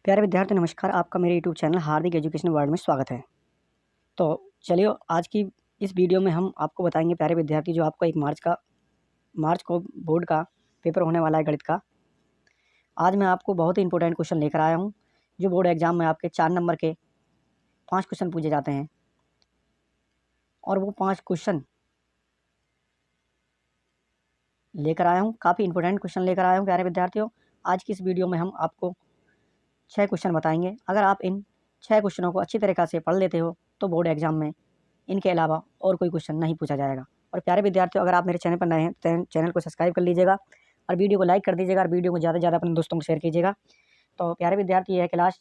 प्यारे विद्यार्थी नमस्कार, आपका मेरे यूट्यूब चैनल हार्दिक एजुकेशन वर्ल्ड में स्वागत है। तो चलिए आज की इस वीडियो में हम आपको बताएंगे प्यारे विद्यार्थी जो आपका 1 मार्च को बोर्ड का पेपर होने वाला है गणित का। आज मैं आपको बहुत ही इंपॉर्टेंट क्वेश्चन लेकर आया हूँ जो बोर्ड एग्जाम में आपके 4 नंबर के 5 क्वेश्चन पूछे जाते हैं और वो 5 क्वेश्चन लेकर आया हूँ। काफ़ी इंपॉर्टेंट क्वेश्चन लेकर आया हूँ प्यारे विद्यार्थियों। आज की इस वीडियो में हम आपको 6 क्वेश्चन बताएंगे। अगर आप इन 6 क्वेश्चनों को अच्छी तरीक़ा से पढ़ लेते हो तो बोर्ड एग्जाम में इनके अलावा और कोई क्वेश्चन नहीं पूछा जाएगा। और प्यारे विद्यार्थियों, अगर आप मेरे चैनल पर नए हैं तो चैनल को सब्सक्राइब कर लीजिएगा और वीडियो को लाइक कर दीजिएगा और वीडियो को ज़्यादा से ज़्यादा अपने दोस्तों को शेयर कीजिएगा। तो प्यारे विद्यार्थी, यह क्लास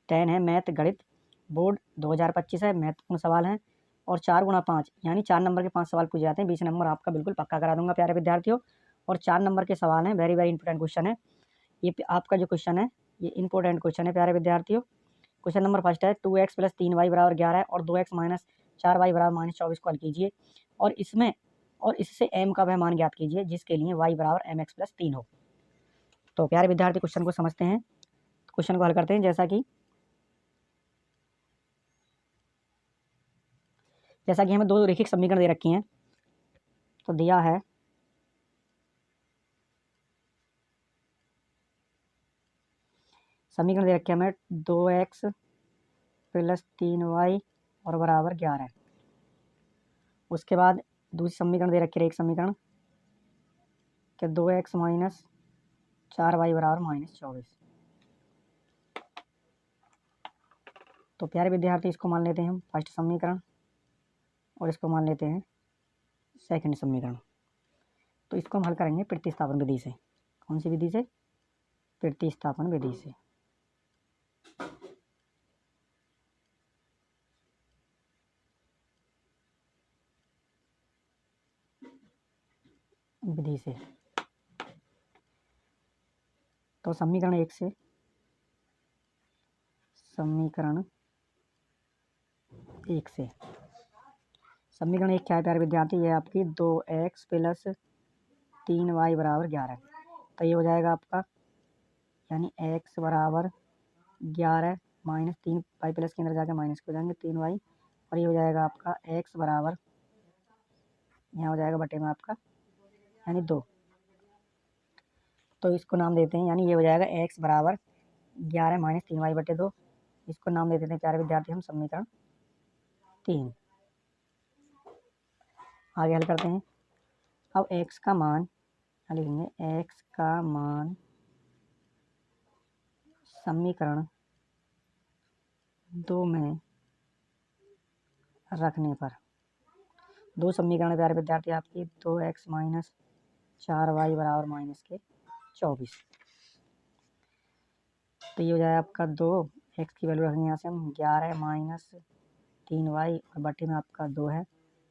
10 है, मैथ गणित बोर्ड 2025 है। महत्वपूर्ण सवाल हैं और 4 गुणा 5 यानी 4 नंबर के 5 सवाल पूछे जाते हैं। 20 नंबर आपका बिल्कुल पक्का करा दूंगा प्यारे विद्यार्थियों। और 4 नंबर के सवाल हैं, वेरी वेरी इंपॉर्टेंट क्वेश्चन है। ये आपका जो क्वेश्चन है ये इंपॉर्टेंट क्वेश्चन है प्यारे विद्यार्थियों। क्वेश्चन नंबर फर्स्ट है 2x + 3y = 11 और 2x - 4y = -24 को हल कीजिए और इससे m का वह मान ज्ञात कीजिए जिसके लिए y = mx + 3 हो। तो प्यारे विद्यार्थी क्वेश्चन को समझते हैं, क्वेश्चन को हल करते हैं। जैसा कि हमें 2 रैखिक समीकरण दे रखी हैं। तो दिया है समीकरण दे रखे हमें 2x + 3y और बराबर 11। उसके बाद दूसरी समीकरण दे रखी है, एक समीकरण कि 2x - 4y = -24। तो प्यारे विद्यार्थी इसको मान लेते हैं हम फर्स्ट समीकरण और इसको मान लेते हैं सेकंड समीकरण। तो इसको हम हल करेंगे प्रतिस्थापन विधि से। कौन सी विधि से? प्रतिस्थापन विधि से। तो समीकरण 1 से समीकरण 1 क्या है प्यारे विद्यार्थी? ये आपकी 2x + 3y = 11। तो ये हो जाएगा आपका, यानी x = 11 - 3 y प्लस के अंदर जाकर माइनस हो जाएंगे 3y और ये हो जाएगा आपका x बराबर, यहाँ हो जाएगा बटे में आपका यानी 2। तो इसको नाम देते हैं, यानी ये हो जाएगा x = 11 - 3y बटे 2। इसको नाम दे देते हैं प्यारे विद्यार्थी हम समीकरण 3। आगे हल करते हैं। अब x का मान लिखेंगे, x का मान समीकरण 2 में रखने पर 2 समीकरण प्यारे विद्यार्थी आपकी 2x - 4y = -24। तो ये हो जाएगा आपका 2x की वैल्यू रखेंगे यहाँ से हम 11 - 3y और बटे में आपका 2 है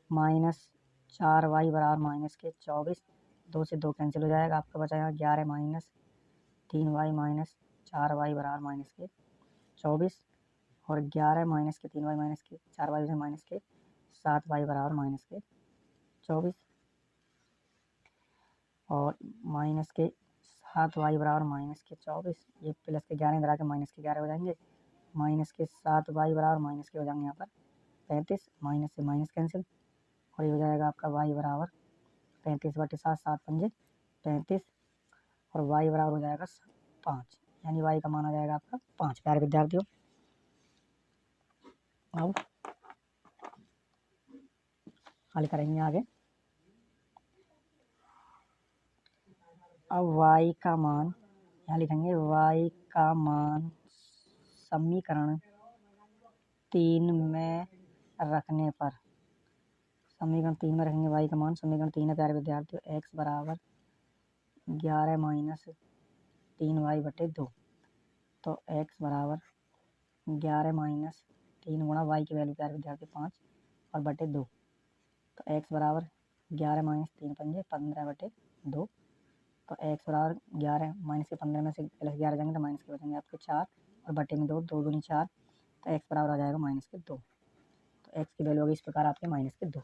-4y = -24। 2 से 2 कैंसिल हो जाएगा, आपका बचा यहाँ 11 - 3y - 4y = -24 और 11 - 3y - 4y - 7y = -24 और -7y = -24। ये प्लस के 11 इधर आके माइनस के 11 हो जाएंगे, -7y = के हो जाएंगे यहाँ पर 35, माइनस से माइनस कैंसिल और ये हो जाएगा आपका y = 35 बटे 7, 7 पंजे 35 और y बराबर हो जाएगा 5, यानी y का मान आ जाएगा आपका 5 प्यारे विद्यार्थियों। अब हल करेंगे आगे। अब y का मान यहाँ लिखेंगे, y का मान समीकरण 3 में रखने पर, समीकरण 3 में रखेंगे y का मान। समीकरण 3 है प्यारे विद्यार्थियों, x = 11 - 3y बटे 2। तो x = 11 - 3 गुणा y की वैल्यू प्यारे विद्यार्थी 5 और बटे 2। तो x = 11 - 3 पंजे 15 बटे 2। तो x = 11 माइनस के 15 में से प्लस 11 जाएंगे तो माइनस के बचेंगे आपके 4 और बटे में 2, 2 दूनी 4। तो x बराबर आ जाएगा -2। तो x की वैल्यू होगी इस प्रकार आपके -2।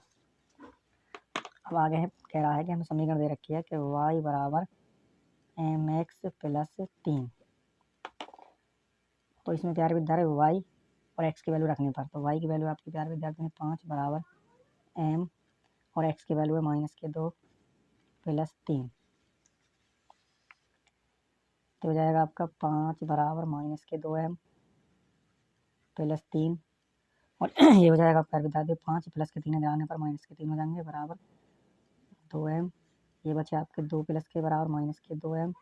अब आगे है, कह रहा है कि हमें समीकरण दे रखी है कि y = mx + 3 तो इसमें प्यारे विद्यार्थी y और x की वैल्यू रखने पर, तो y की वैल्यू आपकी प्यारे विद्यार्थी में 5 बराबर m और x की वैल्यू है -2 + 3, तो हो जाएगा आपका 5 बराबर -2m + 3, और ये हो जाएगा प्यारे विद्यार्थी 5 प्लस के 3 जाने पर -3 हो जाएंगे बराबर 2m, ये बचे आपके 2 प्लस के बराबर -2m।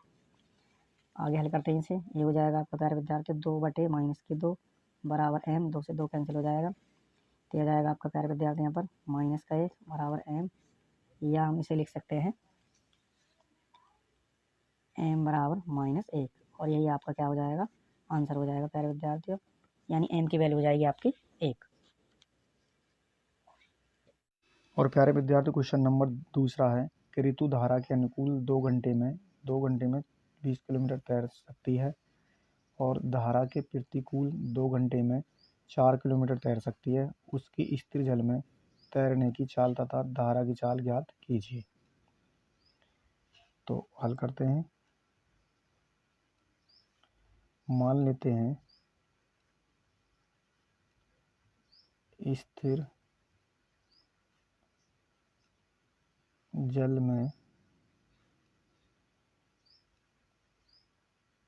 आगे हल करते हैं इसे, ये हो जाएगा आपका प्यारे विद्यार्थी 2/-2 बराबर m, 2 से 2 कैंसिल हो जाएगा, तो यह जाएगा आपका प्यारे विद्यार्थी यहाँ पर -1 बराबर m, या हम इसे लिख सकते हैं m बराबर -1, और यही आपका क्या हो जाएगा, आंसर हो जाएगा प्यारे विद्यार्थियों, यानी m की वैल्यू हो जाएगी आपकी 1। और प्यारे विद्यार्थी क्वेश्चन नंबर दूसरा है कि ऋतु धारा के अनुकूल 2 घंटे में 20 किलोमीटर तैर सकती है और धारा के प्रतिकूल 2 घंटे में 4 किलोमीटर तैर सकती है। उसकी स्थिर जल में तैरने की चाल तथा धारा की चाल ज्ञात कीजिए। तो हल करते हैं। मान लेते हैं स्थिर जल में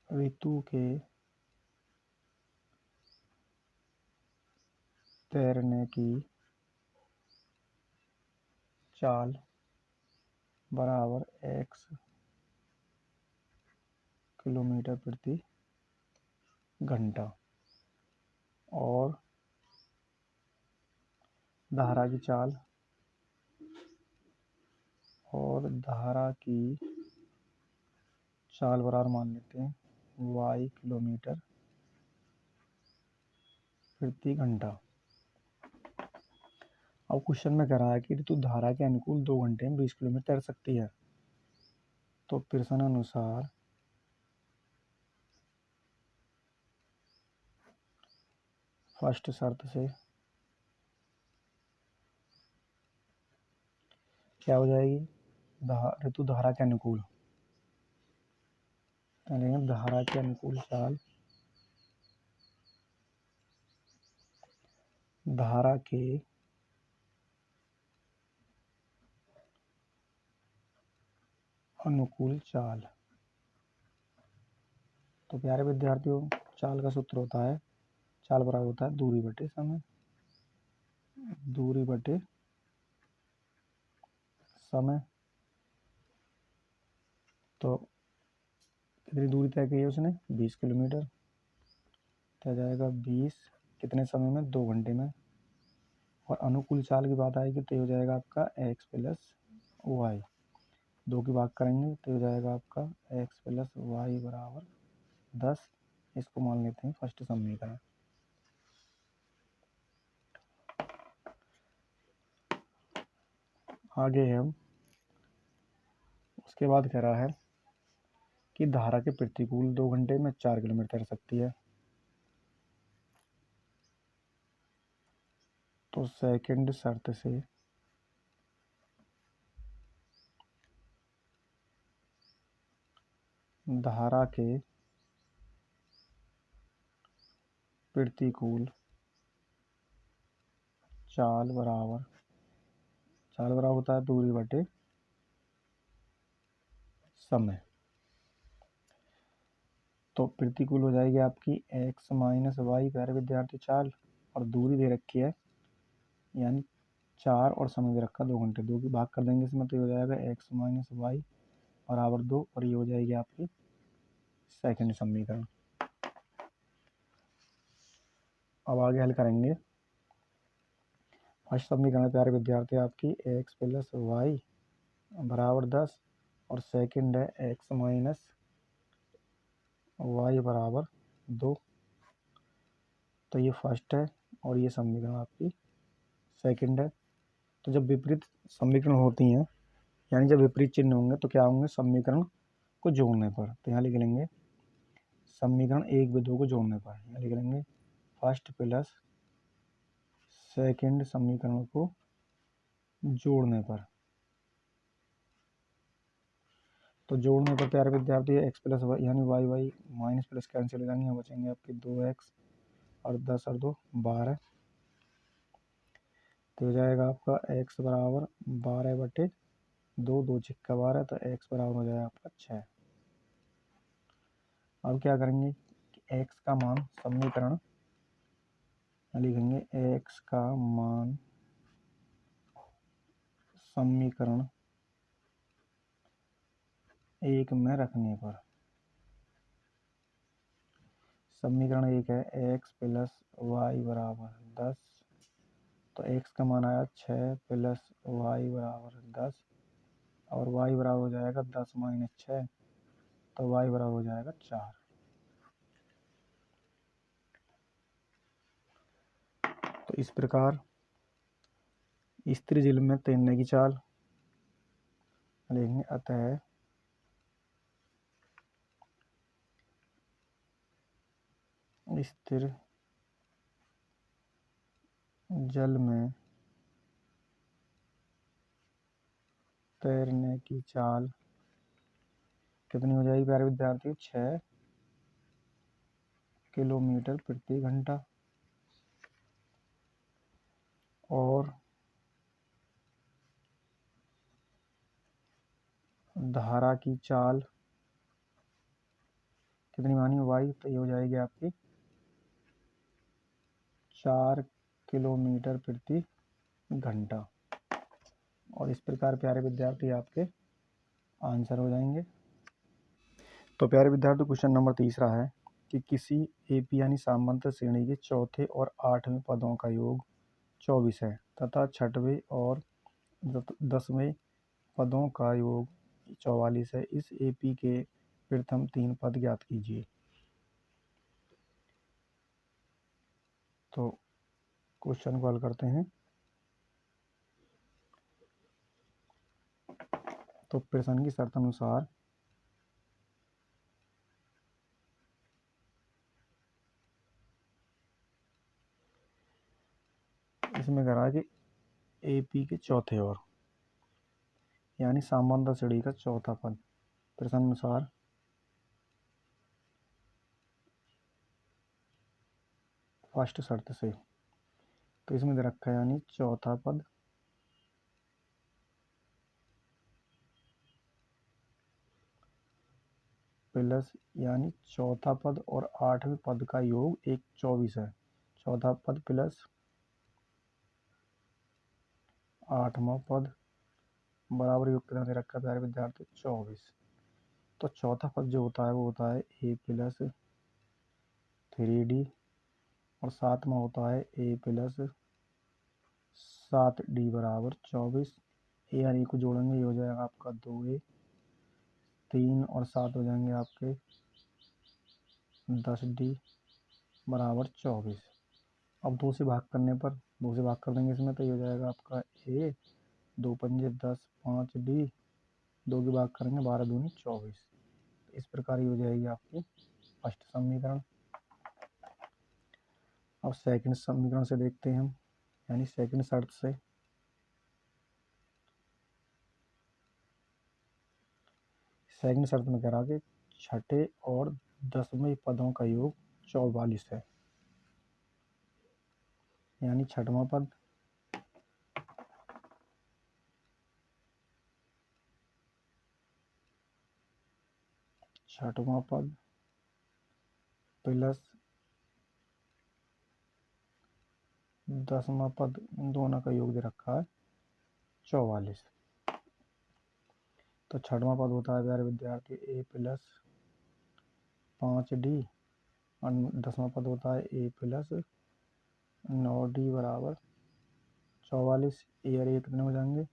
ऋतु के तैरने की चाल बराबर x किलोमीटर प्रति घंटा और धारा की चाल बराबर मान लेते हैं y किलोमीटर प्रति घंटा। अब क्वेश्चन में कह रहा है कि ऋतु धारा के अनुकूल 2 घंटे में 20 किलोमीटर तैर सकती है। तो प्रश्न अनुसार फर्स्ट शर्त से क्या हो जाएगी, ऋतु धारा के अनुकूल, धारा के अनुकूल चाल धारा के अनुकूल चाल। तो प्यारे विद्यार्थियों, चाल का सूत्र होता है, चाल बराबर होता है दूरी बटे समय, दूरी बटे समय। तो कितनी दूरी तय की है उसने, 20 किलोमीटर, तो जाएगा 20 कितने समय में, 2 घंटे में। और अनुकूल चाल की बात आएगी तो हो जाएगा आपका x + y, 2 की भाग करेंगे तो हो जाएगा आपका x + y बराबर 10। इसको मान लेते हैं फर्स्ट समीकरण। आगे हम उसके बाद कह रहा है कि धारा के प्रतिकूल 2 घंटे में 4 किलोमीटर तैर सकती है। तो सेकंड शर्त से धारा के प्रतिकूल चाल बराबर होता है दूरी बटे समय। तो प्रतिकूल हो जाएगी आपकी x - y, प्यारे विद्यार्थी चाल, और दूरी दे रखी है यानी 4 और समय दे रखा 2 घंटे, 2 की भाग कर देंगे इसमें तो हो जाएगा x - y बराबर 2, और ये हो जाएगी आपकी सेकंड समीकरण। अब आगे हल करेंगे। फर्स्ट समीकरण प्यारे विद्यार्थी आपकी x + y बराबर 10, और सेकंड है x - y बराबर 2। तो ये फर्स्ट है और ये समीकरण आपकी सेकंड है। तो जब विपरीत समीकरण होती हैं, यानी जब विपरीत चिन्ह होंगे तो क्या होंगे, समीकरण को जोड़ने पर। तो यहाँ लिख लेंगे समीकरण 1 व 2 को जोड़ने पर, यहाँ लिख लेंगे फर्स्ट प्लस सेकंड समीकरण को जोड़ने पर। तो जोड़ने पर प्यारे विद्यार्थी एक्स प्लस वाई यानी y y minus plus cancel हो जाएंगे, यहाँ बचेंगे आपके 2x और 10 और 2 12। तो हो जाएगा आपका x बराबर 12/2, 2 छिक्का 12, तो x बराबर हो जाएगा आपका 6। अब क्या करेंगे कि x का मान समीकरण लिखेंगे, x का मान समीकरण 1 में रखने पर, समीकरण 1 है x प्लस वाई बराबर 10, तो x का मान आया 6 प्लस वाई बराबर 10 और y बराबर हो जाएगा 10 माइनस 6, तो y बराबर हो जाएगा 4। तो इस प्रकार स्थिर जल में तैरने की चाल लिखेंगे, अतः स्थिर जल में तैरने की चाल कितनी हो जाएगी प्यारे विद्यार्थियों, 6 किलोमीटर प्रति घंटा। और धारा की चाल कितनी मानी वाई, तो ये हो जाएगी आपकी 4 किलोमीटर प्रति घंटा। और इस प्रकार प्यारे विद्यार्थी आपके आंसर हो जाएंगे। तो प्यारे विद्यार्थी क्वेश्चन नंबर 3 है कि किसी एपी यानी सामांतर श्रेणी के चौथे और 8वें पदों का योग 24 है तथा 6वें और 10वें पदों का योग 44 है। इस एपी के प्रथम 3 पद ज्ञात कीजिए। तो क्वेश्चन को हल करते हैं। तो प्रश्न की शर्त अनुसार इसमें करा कि एपी के चौथे और यानी सामान्य श्रेणी का चौथा पद प्रश्न अनुसार फर्स्ट शर्त से, तो इसमें दे रखा है यानी चौथा पद प्लस यानी चौथा पद और 8वें पद का योग 24 है। चौथा पद प्लस 8वां पद बराबर योग कितना दे रखा है प्यारे विद्यार्थी, 24। तो चौथा पद जो होता है वो होता है a प्लस 3d और 7वां होता है a प्लस 7d बराबर 24। ए और ए को जोड़ेंगे, ये हो जाएगा आपका 2a, 3 और 7 हो जाएंगे आपके 10d बराबर 24। अब 2 से भाग करने पर 2 से भाग कर देंगे इसमें, तो ये हो जाएगा आपका a, 2 पंजे 10, 5d, 2 की भाग करेंगे 12 दूनी 24। इस प्रकार ये हो जाएगी आपकी फर्स्ट समीकरण। अब सेकंड समीकरण से देखते हैं हम, यानी सेकंड शर्त से। सेकंड शर्त में कह रहा कि 6ठे और 10वें पदों का योग 44 है, यानी 6वां पद प्लस 10वां पद, इन दोनों का योग दे रखा है 44। तो 6वां पद होता है प्यारे विद्यार्थी a प्लस 5d और 10वां पद होता है a प्लस 9d बराबर 44। ए और ए कितने हो जाएंगे,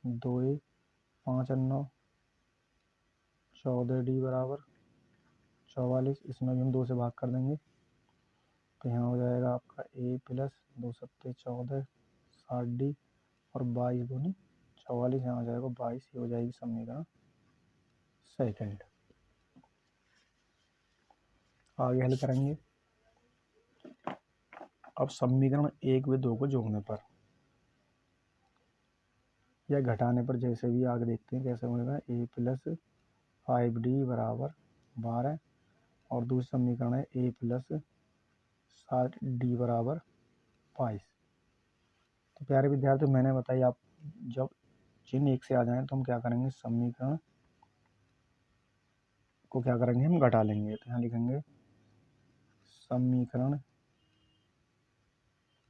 2a, 5 और 9 14d बराबर 44। इसमें भी हम 2 से भाग कर देंगे, तो यहाँ हो जाएगा आपका a प्लस 2 सत्ते 14, 60d और 22 दूनी 44, यहाँ हो जाएगा 22। ये हो जाएगी समीकरण सेकंड। आगे हल करेंगे। अब समीकरण 1 व 2 को जोड़ने पर या घटाने पर, जैसे भी आगे देखते हैं कैसे होगा, a प्लस 5D बराबर 12 और दूसरा समीकरण है A प्लस 7D बराबर 22। तो प्यारे विद्यार्थियों, मैंने बताई आप जब चिन्ह एक से आ जाएं तो हम क्या करेंगे, समीकरण को क्या करेंगे, हम घटा लेंगे। तो यहाँ लिखेंगे समीकरण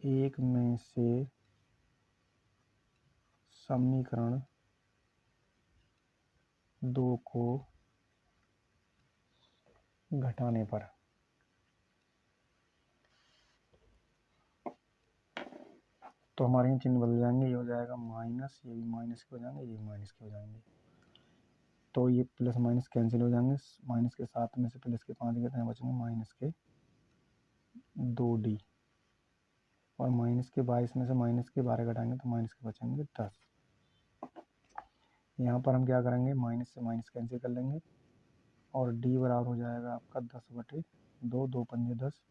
एक में से समीकरण दो को घटाने पर तो हमारे यहाँ चिन्ह बदल जाएंगे। ये हो जाएगा माइनस, ये भी माइनस के हो जाएंगे, ये माइनस के हो जाएंगे। तो ये प्लस माइनस कैंसिल हो जाएंगे। माइनस के 7 में से प्लस के 5 गए तो बचेंगे माइनस के 2D और माइनस के 22 में से माइनस के 12 घटाएंगे तो माइनस के बचेंगे 10। यहाँ पर हम क्या करेंगे, माइनस से माइनस कैंसिल कर लेंगे और D बराबर हो जाएगा आपका 10/2, 2 पंजे 10,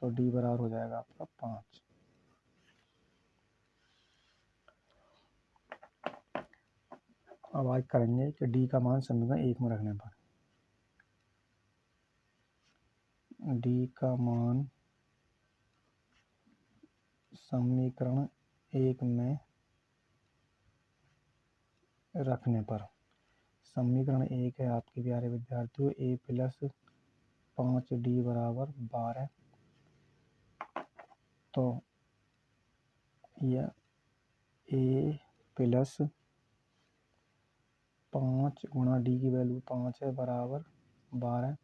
तो D बराबर हो जाएगा आपका 5। अब आज करेंगे कि D का मान समीकरण एक में रखने पर D का मान समीकरण एक में रखने पर समीकरण एक है आपके प्यारे विद्यार्थियों A प्लस 5D बराबर 12। तो यह A प्लस 5 गुणा D की वैल्यू 5 है बराबर 12।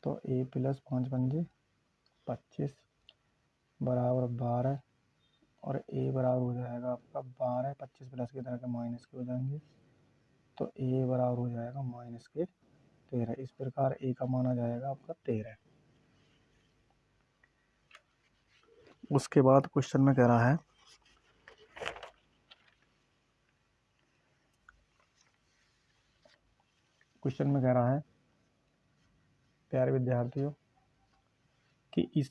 तो A प्लस 5 पंजे 25 बराबर 12 और A बराबर हो जाएगा आपका 12, 25 प्लस की तरह के माइनस के हो जाएंगे। तो A बराबर हो जाएगा माइनस के 13। इस प्रकार A का मान आ जाएगा आपका 13। उसके बाद क्वेश्चन में कह रहा है प्यारे विद्यार्थियों कि इस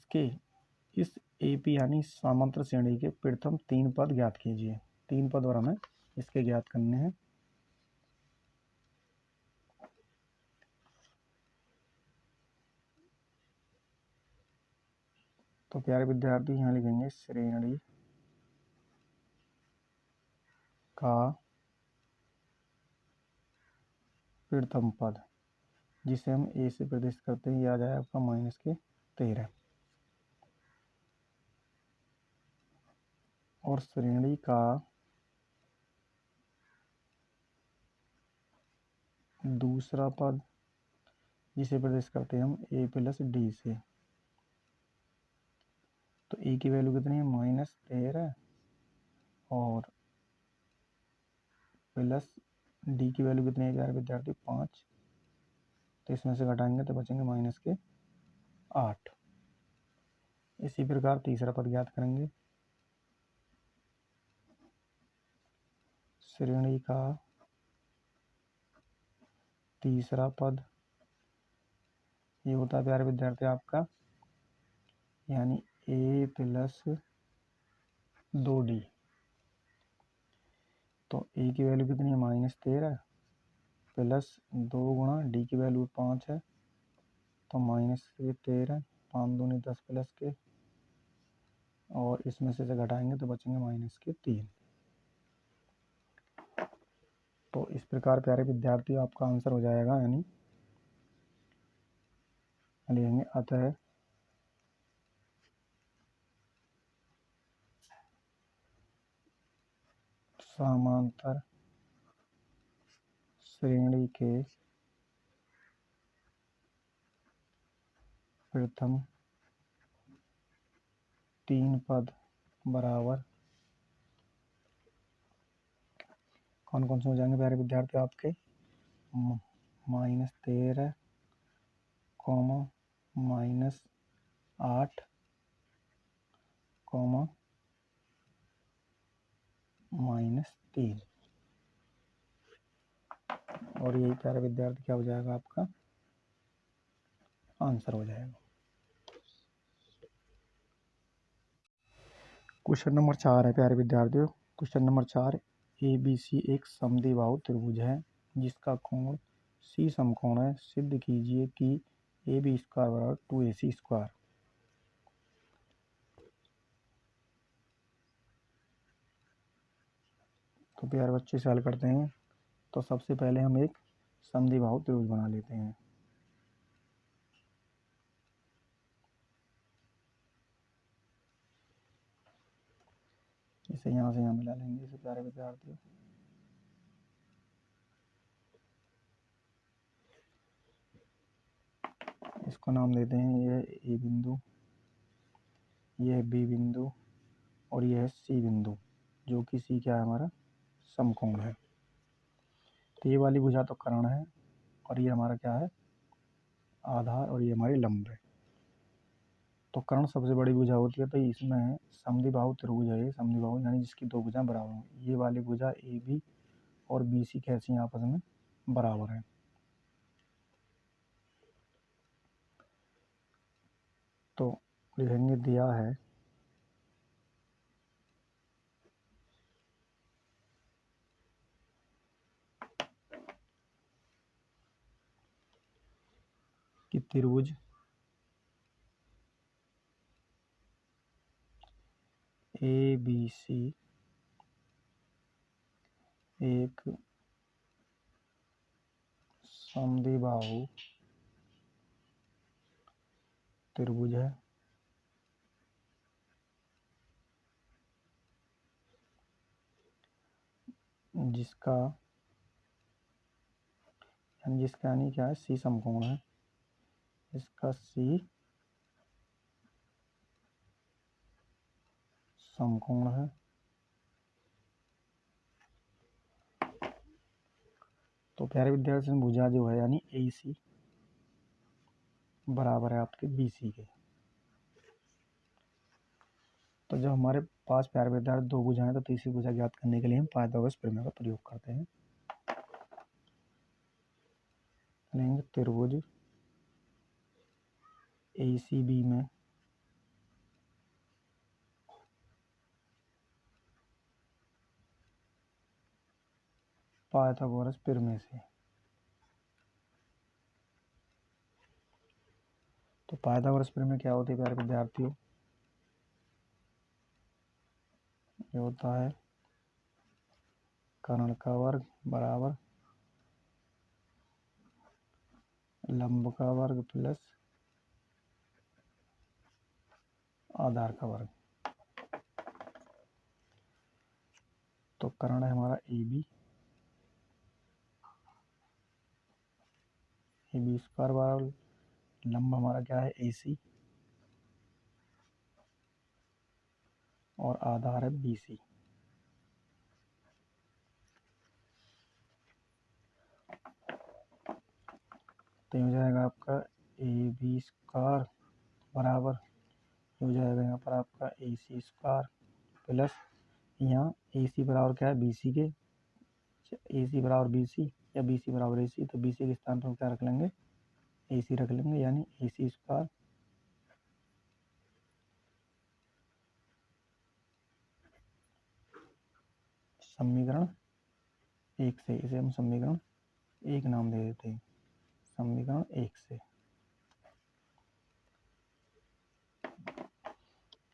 AP यानी समांतर श्रेणी के प्रथम 3 पद ज्ञात कीजिए। 3 पद और हमें इसके ज्ञात करने हैं। तो प्यारे विद्यार्थी यहाँ लिखेंगे श्रेणी का प्रथम पद जिसे हम A से प्रदर्शित करते हैं, यह आ जाए आपका माइनस के 13 और श्रेणी का दूसरा पद जिसे प्रदर्शित करते हैं हम A प्लस D से। तो A की वैल्यू कितनी है, माइनस 13 और प्लस D की वैल्यू कितनी है प्यारे विद्यार्थी, 5। तो इसमें से घटाएंगे तो बचेंगे माइनस के 8। इसी प्रकार तीसरा पद ज्ञात करेंगे। श्रेणी का तीसरा पद ये होता है प्यारे विद्यार्थी आपका यानी A प्लस 2D। तो A की वैल्यू कितनी है, माइनस 13 प्लस 2 गुणा D की वैल्यू 5 है तो माइनस के 13, 5 दूनी 10 प्लस के और इसमें से घटाएंगे तो बचेंगे माइनस के 3। तो इस प्रकार प्यारे विद्यार्थी आपका आंसर हो जाएगा यानी लिखेंगे अतः समांतर श्रेणी के प्रथम 3 पद बराबर कौन कौन से हो जाएंगे प्यारे विद्यार्थी आपके, minus 13 comma minus 8 comma minus 3 और यही प्यारे विद्यार्थी क्या हो जाएगा, आपका आंसर हो जाएगा। क्वेश्चन नंबर 4 है प्यारे विद्यार्थियों। क्वेश्चन नंबर 4, ABC एक समद्विबाहु त्रिभुज है जिसका कोण सी समकोण है, सिद्ध कीजिए कि ए बी स्क्वायर बराबर 2AC स्क्वायर। तो प्यारे बच्चे से हल करते हैं। तो सबसे पहले हम एक समद्विबाहु त्रिभुज बना लेते हैं। इसे यहाँ से यहाँ मिला लेंगे इसे प्यारे विद्यार्थियों। इसको नाम देते हैं, ये ए बिंदु, यह बी बिंदु और यह सी बिंदु, जो कि सी क्या है हमारा समकोण है। तो ये वाली भुजा तो कर्ण है और ये हमारा क्या है आधार, और ये हमारी लंब है। तो कर्ण सबसे बड़ी भुजा होती है, तो इसमें समद्विबाहु त्रिभुज है ये, समद्विबाहु यानी जिसकी दो भुजाएं बराबर हों। ये वाली भुजा ए बी और बी सी कैसी हैं आपस में बराबर है। तो लिखेंगे दिया है कि त्रिभुज ए बी सी एक समद्विबाहु त्रिभुज है जिसका यानी क्या है सी समकोण है, इसका सी समकोण है। तो प्यारे विद्यार्थी भुजा जो है यानी ए सी बराबर है आपके बी सी के। तो जब हमारे पास प्यारे विद्यार्थी दो भुजाएं तो तीसरी भुजा ज्ञात करने के लिए हम पाइथागोरस प्रमेय का प्रयोग करते हैं। लेंगे त्रिभुज ए सी बी में पाइथागोरस प्रमेय से। तो पाइथागोरस प्रमेय क्या होती है प्यारे विद्यार्थियों, ये होता है कर्ण का वर्ग बराबर लंब का वर्ग प्लस आधार का वर्ग। तो कर्ण है हमारा ए बी स्क्वायर बराबर लंब हमारा क्या है ए सी और आधार है बी सी। तो हो जाएगा आपका ए बी स्क्वायर बराबर हो जाएगा यहाँ पर आपका ए सी स्क्वायर प्लस यहाँ ए सी बराबर क्या है बी सी के, ए सी बराबर बी सी या बी सी बराबर ए सी। तो बी सी के स्थान पर क्या रख लेंगे ए सी रख लेंगे, यानी ए सी स्क्वायर समीकरण एक से, इसे हम समीकरण एक नाम दे देते हैं, समीकरण एक से।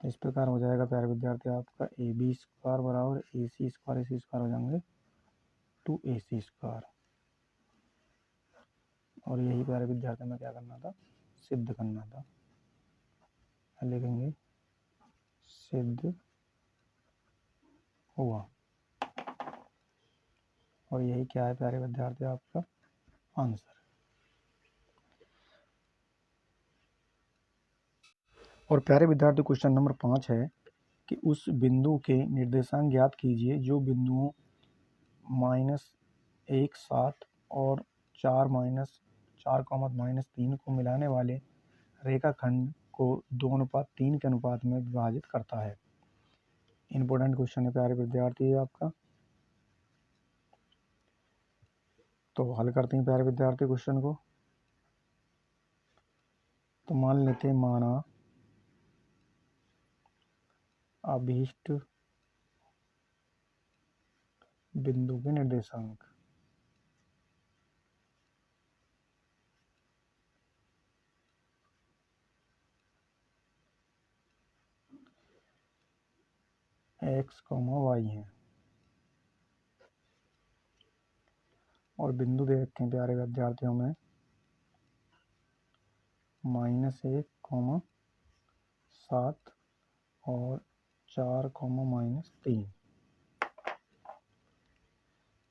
इस प्रकार हो जाएगा प्यारे विद्यार्थी आपका ए बी स्क्वायर बराबर ए सी स्क्वायर हो जाएंगे 2AC स्क्वायर। और यही प्यारे विद्यार्थी में क्या करना था सिद्ध करना था। लिखेंगे सिद्ध हुआ। और यही क्या है प्यारे विद्यार्थी आपका आंसर। और प्यारे विद्यार्थी क्वेश्चन नंबर 5 है कि उस बिंदु के निर्देशांक ज्ञात कीजिए जो बिंदुओं -1 7 और 4 -3 को मिलाने वाले रेखाखंड को 2:3 के अनुपात में विभाजित करता है। इंपॉर्टेंट क्वेश्चन है प्यारे विद्यार्थी आपका। तो हल करते हैं प्यारे विद्यार्थी क्वेश्चन को। तो मान लेते हैं माना अभीष्ट बिंदु के निर्देशांक एक्स कॉमा वाई है और बिंदु दे रखे हैं प्यारे विद्यार्थियों में -1,7 और 4,-3।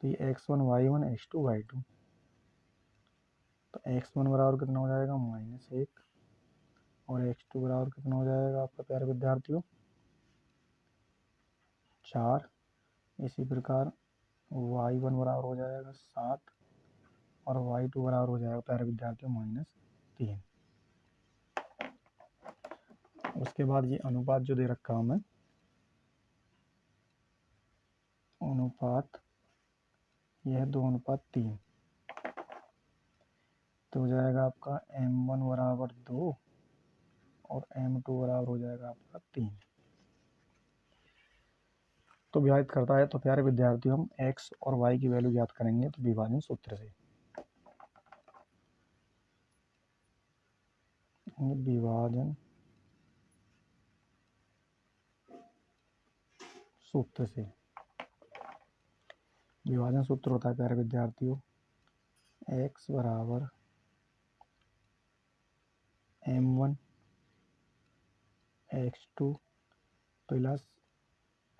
तो ये x1 y1 x2 y2। तो x1 बराबर कितना हो जाएगा -1 और x2 बराबर कितना हो जाएगा आपका प्यारे विद्यार्थियों 4। इसी प्रकार y1 बराबर हो जाएगा 7 और y2 बराबर हो जाएगा प्यारे विद्यार्थियों -3। उसके बाद ये अनुपात जो दे रखा हमें अनुपात यह है 2:3। तो हो जाएगा आपका m1 बराबर 2 और m2 बराबर हो जाएगा आपका 3। तो विभाजित करता है। तो प्यारे विद्यार्थियों हम x और y की वैल्यू ज्ञात करेंगे तो विभाजन सूत्र से। विभाजन सूत्र से विभाजन सूत्र होता है प्यारे विद्यार्थियों x बराबर m1 x2 plus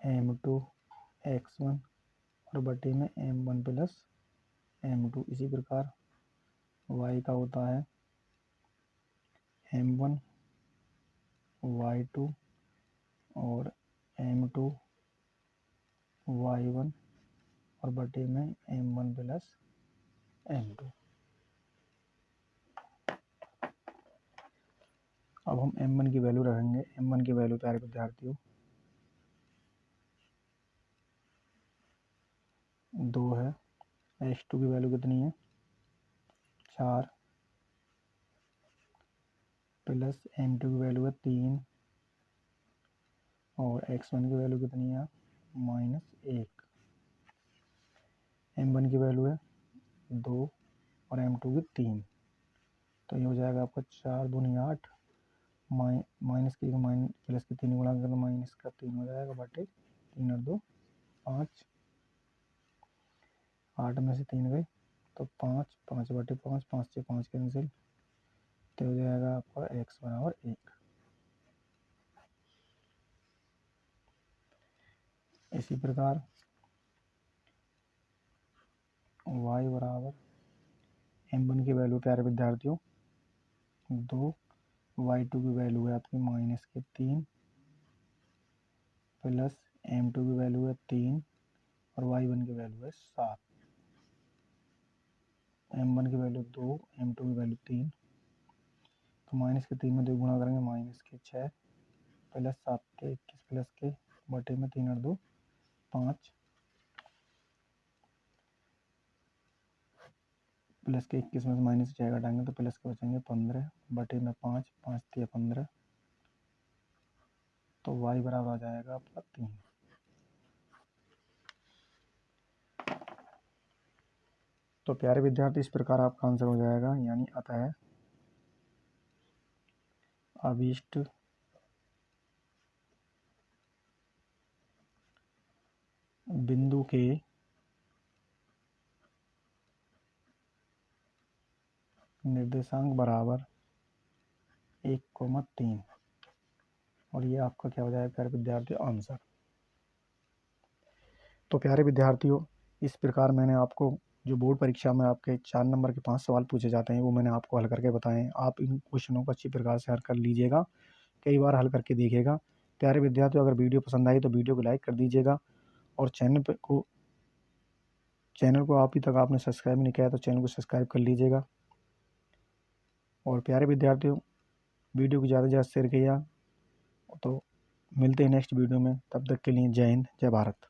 m2 x1 और बटे में m1 प्लस m2। इसी प्रकार y का होता है m1 y2 और m2 y1 और बटे में m1 प्लस m2। अब हम m1 की वैल्यू रखेंगे। m1 की वैल्यू प्यारे विद्यार्थियों 2 है। x2 की वैल्यू कितनी है 4 प्लस m2 की वैल्यू है 3 और x1 की वैल्यू कितनी है -1। m1 की वैल्यू है 2 और m2 की 3। तो ये हो जाएगा आपका 4 दूनी 8 माइनस की प्लस की 3 गुणा करके माइनस का 3 हो जाएगा बटे 3 और 2 5। 8 में से 3 गए तो 5 5 बटे 5 5 से 5 कैंसिल। तो हो जाएगा आपका x बराबर 1। इसी प्रकार y बराबर m1 की वैल्यू प्यारे विद्यार्थियों 2 y2 की वैल्यू है आपकी -3 प्लस m2 की वैल्यू है 3 और y1 की वैल्यू है 7। m1 की वैल्यू 2 m2 की वैल्यू 3। तो -3 में 2 गुणा करेंगे -6 प्लस 7 के 21 प्लस के बटे में 3 और 2 5 प्लस के 21 में से -6 घटाएंगे तो प्लस के बचेंगे 15 बटे में 5 5 3 15। तो y बराबर आ जाएगा आपका 3। तो प्यारे विद्यार्थी इस प्रकार आपका आंसर हो जाएगा। यानी अतः अभीष्ट बिंदु के निर्देशांक बराबर 1,3 और ये आपका क्या हो जाएगा प्यारे विद्यार्थियों आंसर। तो प्यारे विद्यार्थियों इस प्रकार मैंने आपको जो बोर्ड परीक्षा में आपके 4 नंबर के 5 सवाल पूछे जाते हैं वो मैंने आपको हल करके बताएं। आप इन क्वेश्चनों को अच्छी प्रकार से हल कर लीजिएगा, कई बार हल करके देखिएगा। प्यारे विद्यार्थियों अगर वीडियो पसंद आई तो वीडियो को लाइक कर दीजिएगा और चैनल को अभी तक आपने सब्सक्राइब नहीं किया तो चैनल को सब्सक्राइब कर लीजिएगा। और प्यारे विद्यार्थियों वीडियो को ज़्यादा से ज़्यादा शेयर किया। तो मिलते हैं नेक्स्ट वीडियो में, तब तक के लिए जय हिंद जय भारत।